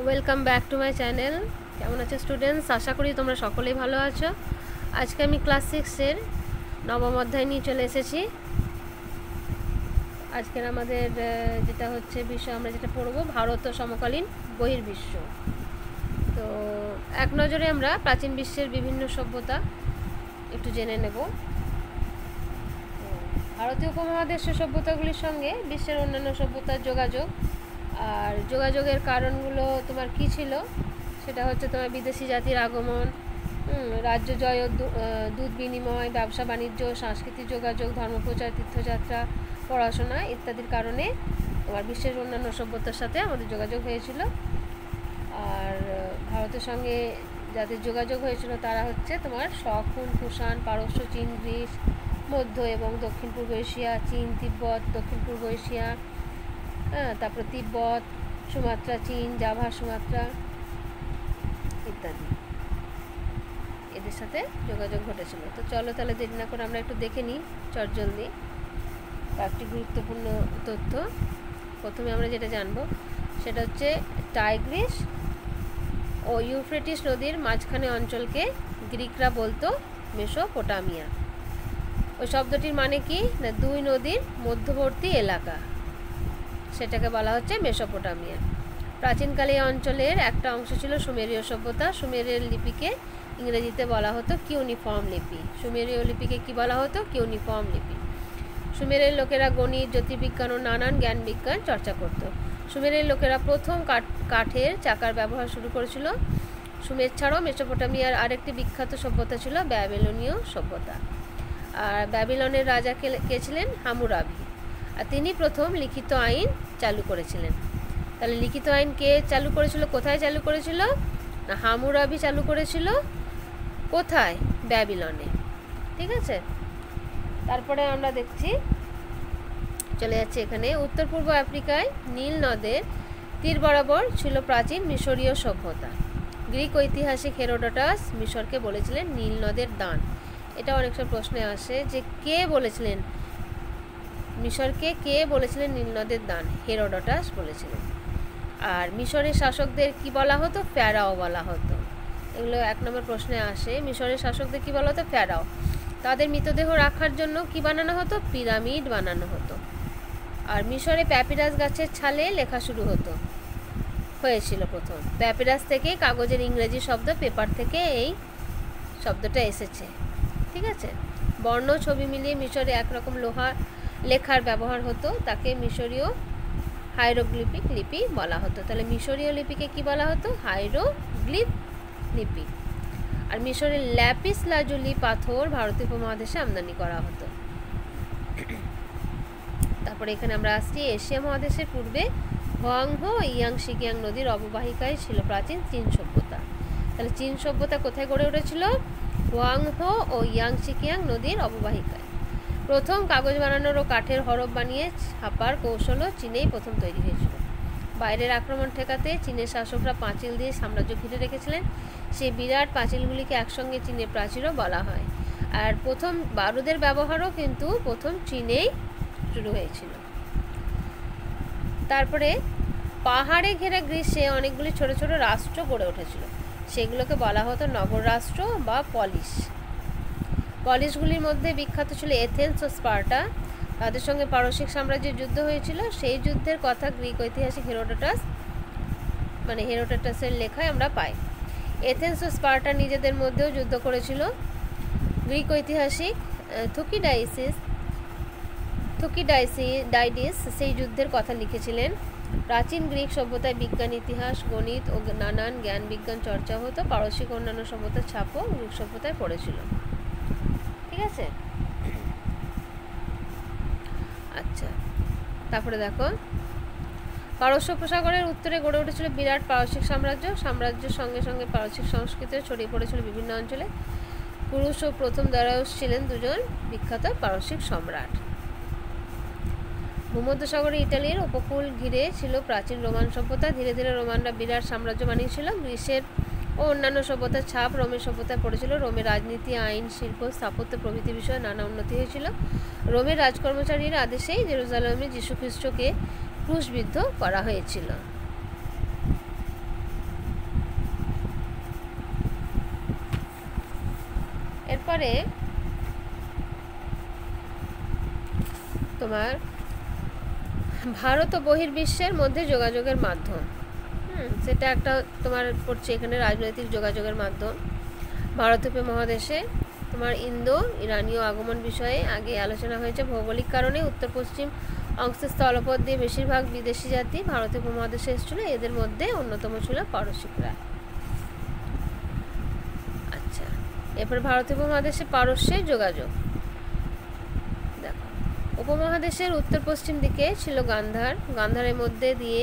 Welcome back to my channel. কেমন আছো students? আশা করি তোমরা সকলেই ভালো আছো। আজকে আমি ক্লাস 6-এর নবম অধ্যায় নিয়ে চলে এসেছি। আজকের আমাদের যেটা হচ্ছে বিষয়, আমরা যেটা পড়বো ভারত ও সমকালীন বহির্বিশ্ব। তো এক নজরে আমরা প্রাচীন বিশ্বের বিভিন্ন সভ্যতা একটু জেনে নেব। ভারতীয় উপমহাদেশের সভ্যতাগুলির সঙ্গে বিশ্বের অন্যান্য সভ্যতার যোগাযোগ, আর যোগাযোগের কারণগুলো তোমার কী ছিল সেটা হচ্ছে তোমার বিদেশি জাতির আগমন, রাজ্য জয়, দুধ বিনিময়, ব্যবসা বাণিজ্য, সাংস্কৃতিক যোগাযোগ, ধর্মপ্রচার, তীর্থযাত্রা, পড়াশোনা ইত্যাদির কারণে তোমার বিশ্বের অন্যান্য সভ্যতার সাথে আমাদের যোগাযোগ হয়েছিল। আর ভারতের সঙ্গে যাদের যোগাযোগ হয়েছিল তারা হচ্ছে তোমার শক, হুন, কুষাণ, পারস্য, চীন, গ্রিস, মধ্য এবং দক্ষিণ পূর্ব এশিয়া, চীন, তিব্বত, দক্ষিণ পূর্ব এশিয়া, তারপরে তিব্বত, সুমাত্রা, চীন, জাভা, সুমাত্রা ইত্যাদি, এদের সাথে যোগাযোগ ঘটেছিল। তো চলো তাহলে দেরি না করে আমরা একটু দেখে নিই চটজলদি কয়েকটি গুরুত্বপূর্ণ তথ্য। প্রথমে আমরা যেটা জানবো সেটা হচ্ছে টাইগ্রিস ও ইউফ্রেটিস নদীর মাঝখানে অঞ্চলকে গ্রিকরা বলতো মেসোপোটামিয়া। ওই শব্দটির মানে কি না, দুই নদীর মধ্যবর্তী এলাকা, সেটাকে বলা হচ্ছে মেসোপোটামিয়া। প্রাচীনকালে এই অঞ্চলের একটা অংশ ছিল সুমেরীয় সভ্যতা। সুমেরীয় লিপিকে ইংরেজিতে বলা হতো কিউনিফর্ম লিপি। সুমেরীয় লিপিকে কি বলা হতো? কিউনিফর্ম লিপি। সুমেরের লোকেরা গণিত, জ্যোতির্বিজ্ঞান ও নানান জ্ঞান বিজ্ঞান চর্চা করত। সুমেরের লোকেরা প্রথম কাঠের চাকার ব্যবহার শুরু করেছিল। সুমের ছাড়াও মেসোপোটামিয়ার আরেকটি বিখ্যাত সভ্যতা ছিল ব্যাবিলনীয় সভ্যতা। আর ব্যাবিলনের রাজা কে ছিলেন? হামুরাবি। আর তিনি প্রথম লিখিত আইন চালু করেছিলেন। তাহলে লিখিত আইন কে চালু করেছিল? কোথায় চালু করেছিল? না, হামুরাবি চালু করেছিল। কোথায়? ব্যাবিলনে। ঠিক আছে। তারপরে আমরা দেখছি, চলে যাচ্ছে এখানে উত্তর পূর্ব আফ্রিকায় নীল নদের তীর বরাবর ছিল প্রাচীন মিশরীয় সভ্যতা। গ্রিক ঐতিহাসিক হেরোডোটাস মিশরকে বলেছিলেন নীল নদের দান। এটা অনেক সময় প্রশ্নে আসে যে কে বলেছিলেন মিশরকে, কে বলেছিলেন নীল নদের দান? হেরোডোটাস বলেছিলেন। আর মিশরের শাসকদের কি বলা হতো? ফ্যারাও বলা হতো। এগুলো এক নম্বর প্রশ্নে আসে। মিশরের শাসকদের কি বলা হতো? ফ্যারাও। তাদের মৃতদেহ রাখার জন্য কি বানানো হতো? পিরামিড বানানো হতো। আর মিশরে প্যাপিরাস গাছের ছালে লেখা শুরু হয়েছিল প্রথম। প্যাপিরাস থেকে কাগজের ইংরেজি শব্দ পেপার থেকে এই শব্দটা এসেছে। ঠিক আছে। বর্ণ ছবি মিলিয়ে মিশরে একরকম লেখার ব্যবহার হতো, তাকে মিশরীয় হাইরোগ্লিফিক লিপি বলা হতো। তাহলে মিশরীয় লিপিকে কি বলা হতো? হাইরোগ্লিফ লিপি। আর মিশরের ল্যাপিস লাজুলি পাথর ভারতীয় উপমহাদেশে আমদানি করা হতো। তারপরে এখানে আমরা আসছি এশিয়া মহাদেশের পূর্বে হোয়াংহো ও ইয়াংশিকিয়াং নদীর অববাহিকায় ছিল প্রাচীন চীন সভ্যতা। তাহলে চীন সভ্যতা কোথায় গড়ে উঠেছিল? হোয়াংহো ও ইয়াংশিকিয়াং নদীর অববাহিকায়। প্রথম কাগজ বানানোর ও কাঠের হরফ বানিয়ে ছাপার কৌশলও চীনেই প্রথম তৈরি হয়েছিল। বাইরের আক্রমণ ঠেকাতে চীনের শাসকরা পাঁচিল দিয়ে সাম্রাজ্য ঘিরে রেখেছিলেন। সেই বিরাট পাঁচিলগুলিকে একসঙ্গে চীনের প্রাচীরও বলা হয়। আর প্রথম বারুদের ব্যবহারও কিন্তু প্রথম চীনেই শুরু হয়েছিল। তারপরে পাহাড়ে ঘেরা গ্রীষ্মে অনেকগুলি ছোট ছোট রাষ্ট্র গড়ে উঠেছিল। সেগুলোকে বলা হতো নগর রাষ্ট্র বা পলিশ। পলিশগুলির মধ্যে বিখ্যাত ছিল এথেন্স ও স্পার্টা। তাদের সঙ্গে পারসিক সাম্রাজ্যের যুদ্ধ হয়েছিল। সেই যুদ্ধের কথা গ্রিক ঐতিহাসিক হেরোডোটাসের লেখায় আমরা পাই। এথেন্স ও স্পার্টা নিজেদের মধ্যেও যুদ্ধ করেছিল। গ্রিক ঐতিহাসিক থুকিডাইডিস সেই যুদ্ধের কথা লিখেছিলেন। প্রাচীন গ্রিক সভ্যতায় বিজ্ঞান, ইতিহাস, গণিত ও নানান জ্ঞান বিজ্ঞান চর্চা হতো। পারসিক অন্যান্য সভ্যতার ছাপও গ্রিক সভ্যতায় পড়েছিল। ঠিক আছে। আচ্ছা, তারপরে দেখো, পারস্য উপসাগরের উত্তরে গড়ে উঠেছিল বিরাট পারসিক সাম্রাজ্যের সঙ্গে সঙ্গে পারসিক সংস্কৃতিও ছড়িয়ে পড়েছিল বিভিন্ন অঞ্চলে। পুরুষ ও প্রথম দারায়ুস ছিলেন দুজন বিখ্যাত পারসিক সম্রাট। ভূমধ্যসাগরে ইটালির উপকূল ঘিরে ছিল প্রাচীন রোমান সভ্যতা। ধীরে ধীরে রোমানরা বিরাট সাম্রাজ্য বানিয়েছিল। গ্রিসের ও অন্যান্য সভ্যতার ছাপ রোমের সভ্যতায় পড়েছিল। রোমের রাজনীতি, আইন, শিল্প, স্থাপত্য প্রভৃতি বিষয়ে নানা উন্নতি হয়েছিল। রোমের রাজকর্মচারীর আদেশেই জেরুজালেমে যীশু খ্রিস্টকে ক্রুশবিদ্ধ করা হয়েছিল। এরপরে তোমার ভারত ও বহির্বিশ্বের মধ্যে যোগাযোগের মাধ্যম, সেটা একটা তোমার পড়ছে এখানে রাজনৈতিক যোগাযোগের মাধ্যম। ভারত উপমহাদেশে তোমার ইন্দো ইরানীয় আগমন বিষয়ে আগে আলোচনা হয়েছে। ভৌগোলিক কারণে উত্তর পশ্চিম অংশের স্থলপথ দিয়ে বেশিরভাগ বিদেশি জাতি ভারত উপমহাদেশে এসেছিল। এদের মধ্যে অন্যতম ছিল পারসিকরা। আচ্ছা, এরপর ভারত উপমহাদেশে পারস্যের যোগাযোগ। দেখো, উপমহাদেশের উত্তর পশ্চিম দিকে ছিল গান্ধার। গান্ধারের মধ্যে দিয়ে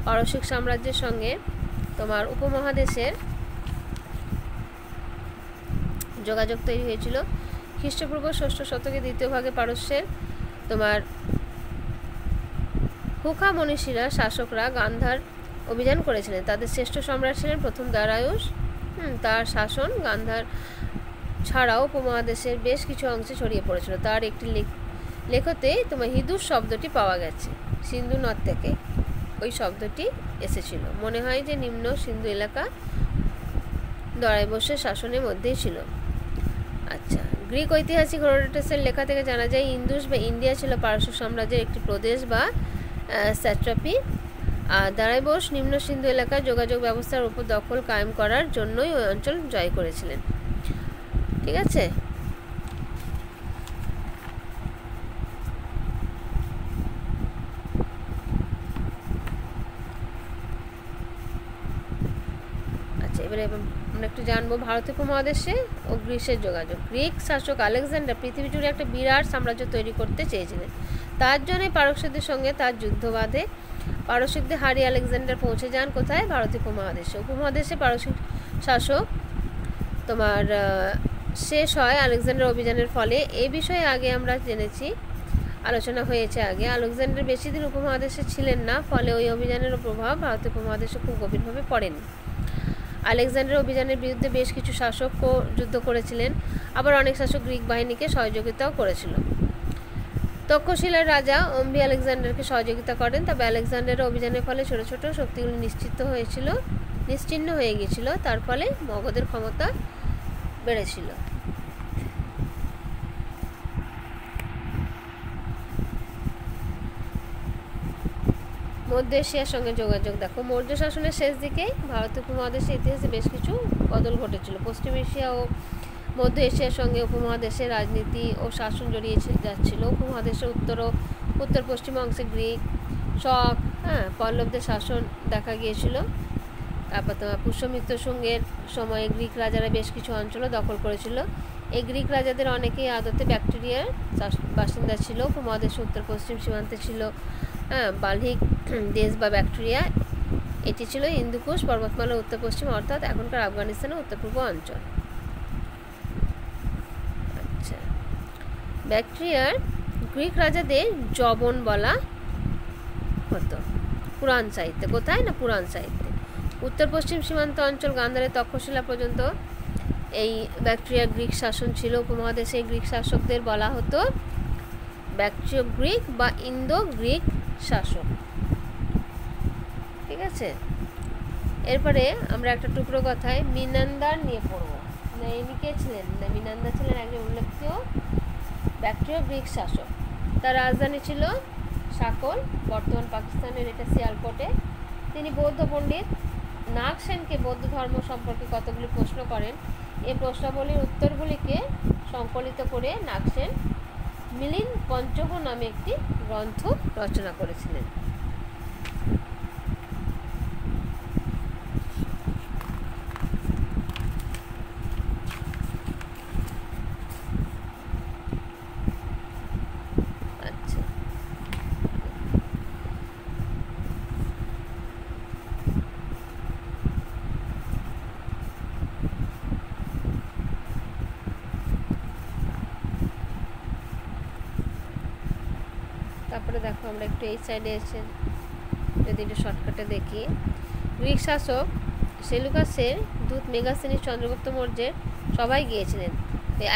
পারসিক সাম্রাজ্যের সঙ্গে তোমার উপমহাদেশের যোগাযোগ তৈরি হয়েছিল। খ্রিস্টপূর্ব ষষ্ঠ শতকে দ্বিতীয় ভাগে পারস্যের তোমার হুখা মনীষীরা শাসকরা গান্ধার অভিযান করেছিলেন। তাদের শ্রেষ্ঠ সম্রাট ছিলেন প্রথম দারায়ুস। তার শাসন গান্ধার ছাড়াও উপমহাদেশের বেশ কিছু অংশে ছড়িয়ে পড়েছিল। তার একটি লেখতে তোমার হিদুস শব্দটি পাওয়া গেছে। সিন্ধু নদ থেকে ওই শব্দটি এসেছিল। মনে হয় যে নিম্ন সিন্ধু এলাকা দারায়ুসের শাসনের মধ্যেই ছিল। আচ্ছা, গ্রিক ঐতিহাসিক হেরোডোটাসের লেখা থেকে জানা যায় ইন্দুস বা ইন্ডিয়া ছিল পারস্য সাম্রাজ্যের একটি প্রদেশ বা স্যাট্রাপি। আর দারায়ুস নিম্ন সিন্ধু এলাকায় যোগাযোগ ব্যবস্থার উপর দখল কায়েম করার জন্যই ওই অঞ্চল জয় করেছিলেন। ঠিক আছে, আচ্ছা এবারে আমরা একটু জানবো ভারত উপমহাদেশে ও গ্রিসের যোগাযোগ। গ্রিক শাসক আলেকজান্ডার পৃথিবী জুড়ে একটা বিরাট সাম্রাজ্য তৈরি করতে চেয়েছিলেন। তার জন্যই পারস্যদের সঙ্গে তার যুদ্ধ বাঁধে। পারসিকদের হারিয়ে আলেকজান্ডার পৌঁছে যান কোথায়? ভারত উপমহাদেশে। উপমহাদেশে পারসিক শাসক তোমার শেষ হয় আলেকজান্ডার অভিযানের ফলে। এই বিষয়ে আগে আমরা জেনেছি, আলোচনা হয়েছে আগে। আলেকজান্ডার বেশি দিন উপমহাদেশে ছিলেন না, ফলে ওই অভিযানের প্রভাব ভারত উপমহাদেশে খুব গভীরভাবে পড়েনি। আলেকজান্ডার অভিযানের বিরুদ্ধে বেশ কিছু শাসক যুদ্ধ করেছিলেন, আবার অনেক শাসক গ্রিক বাহিনীকে সহযোগিতাও করেছিল। তক্ষশিলার রাজা অম্বি আলেকজান্ডারকে সহযোগিতা করেন, তবে আলেকজান্ডারের অভিযানের ফলে ছোট ছোট শক্তিগুলি নিশ্চিহ্ন হয়ে গিয়েছিল। তার ফলে মগধের ক্ষমতা বেড়েছিল। মধ্য এশিয়ার সঙ্গে যোগাযোগ। দেখো, মৌর্য শাসনের শেষ দিকে ভারত উপমহাদেশের ইতিহাসে বেশ কিছু বদল ঘটেছিল। পশ্চিম এশিয়া ও মধ্য এশিয়ার সঙ্গে উপমহাদেশের রাজনীতি ও শাসন জড়িয়ে যাচ্ছিল। উপমহাদেশের উত্তর পশ্চিম অংশে গ্রিক, শক, পল্লবদের শাসন দেখা গিয়েছিল। তারপর তোমার পুষ্যমিত্র শুঙ্গের সময়ে গ্রিক রাজারা বেশ কিছু অঞ্চলও দখল করেছিল। এই গ্রিক রাজাদের অনেকেই আদতে ব্যাকটেরিয়ার বাসিন্দা ছিল। উপমহাদেশের উত্তর পশ্চিম সীমান্তে ছিল বাল্হিক দেশ বা ব্যাকটেরিয়া। এটি ছিল হিন্দুকুশ পর্বতমালার উত্তর পশ্চিম, অর্থাৎ এখনকার আফগানিস্তানের উত্তর পূর্ব অঞ্চল। আচ্ছা, ব্যাকটেরিয়ার গ্রিক রাজাদের জবন বলা হতো পুরাণ সাহিত্যে। কোথায় না পুরাণ সাহিত্যে। উত্তর পশ্চিম সীমান্ত অঞ্চল গান্ধারের তক্ষশিলা পর্যন্ত এই ব্যাকটেরিয়ার গ্রিক শাসন ছিল। উপমহাদেশে গ্রিক শাসকদের বলা হতো ব্যাকট্রিয় গ্রিক বা ইন্দো গ্রিক শাসক। ঠিক আছে, এরপরে আমরা একটা টুকরো কথায় মিনান্দার নিয়ে পড়ব। ইনি কে ছিলেন? মিনান্দার ছিলেন একজন উল্লেখযোগ্য ব্যাকট্রিয় গ্রিক শাসক। তার রাজধানী ছিল সাকল, বর্তমান পাকিস্তানের এটা সিয়ালকোটে। তিনি বৌদ্ধ পণ্ডিত নাগসেনকে বৌদ্ধ ধর্ম সম্পর্কে কতগুলি প্রশ্ন করেন। এই প্রশ্নাবলীর উত্তরগুলিকে সংকলিত করে নাগসেন মিলিন্দ পঞ্চক নামে একটি গ্রন্থ রচনা করেছিলেন। আচ্ছা, তারপরে দেখো আমরা একটু এই সাইডে এসে যদি একটু শর্টকাটে দেখি। গ্রিক শাসক সেলুকাসের দূত মেগাসেনিস চন্দ্রগুপ্ত মৌর্যের সবাই গিয়েছিলেন।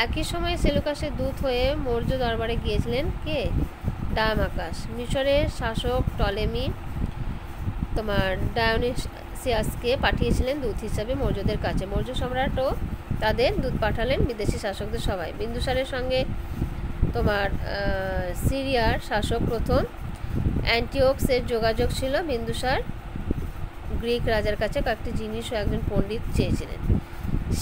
একই সময়ে সেলুকাসের দূত হয়ে মৌর্য দরবারে গিয়েছিলেন কে? ডায়ামাকাস। মিশরের শাসক টলেমি তোমার ডায়োনিসিয়াসকে পাঠিয়েছিলেন দূত হিসাবে মৌর্যদের কাছে। মৌর্য সম্রাটও তাদের দূত পাঠালেন বিদেশি শাসকদের সভায়। বিন্দুসারের সঙ্গে তোমার সিরিয়ার শাসক প্রথম অ্যান্টিওকসের যোগাযোগ ছিল। বিন্দুসার গ্রিক রাজার কাছে কয়েকটি জিনিস ও একজন পণ্ডিত চেয়েছিলেন।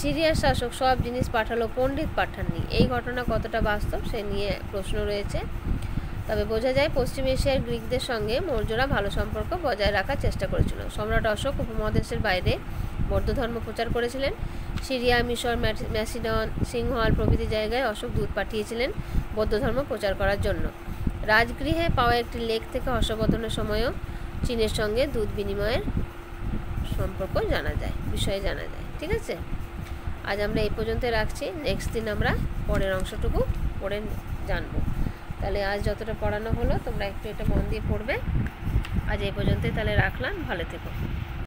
সিরিয়ার শাসক সব জিনিস পাঠালো, পণ্ডিত পাঠাননি। এই ঘটনা কতটা বাস্তব সে নিয়ে প্রশ্ন রয়েছে। তবে বোঝা যায় পশ্চিম এশিয়ার গ্রিকদের সঙ্গে মৌর্যরা ভালো সম্পর্ক বজায় রাখার চেষ্টা করেছিল। সম্রাট অশোক উপমহাদেশের বাইরে বৌদ্ধ ধর্ম প্রচার করেছিলেন। সিরিয়া, মিশর, ম্যাসিডন, সিংহল প্রভৃতি জায়গায় অশোক দূত পাঠিয়েছিলেন বৌদ্ধ ধর্ম প্রচার করার জন্য। রাজগৃহে পাওয়া একটি লেখ থেকে হর্ষবর্ধনের সময়ও চীনের সঙ্গে দূত বিনিময়ের সম্পর্ক বিষয়ে জানা যায়। ঠিক আছে, আজ আমরা এই পর্যন্ত রাখছি। নেক্সট দিন আমরা পরের অংশটুকু পড়ে জানবো। তাহলে আজ যতটা পড়ানো হলো তোমরা একটু এটা মন দিয়ে পড়বে। আজ এই পর্যন্তই তাহলে রাখলাম, ভালো থেকো।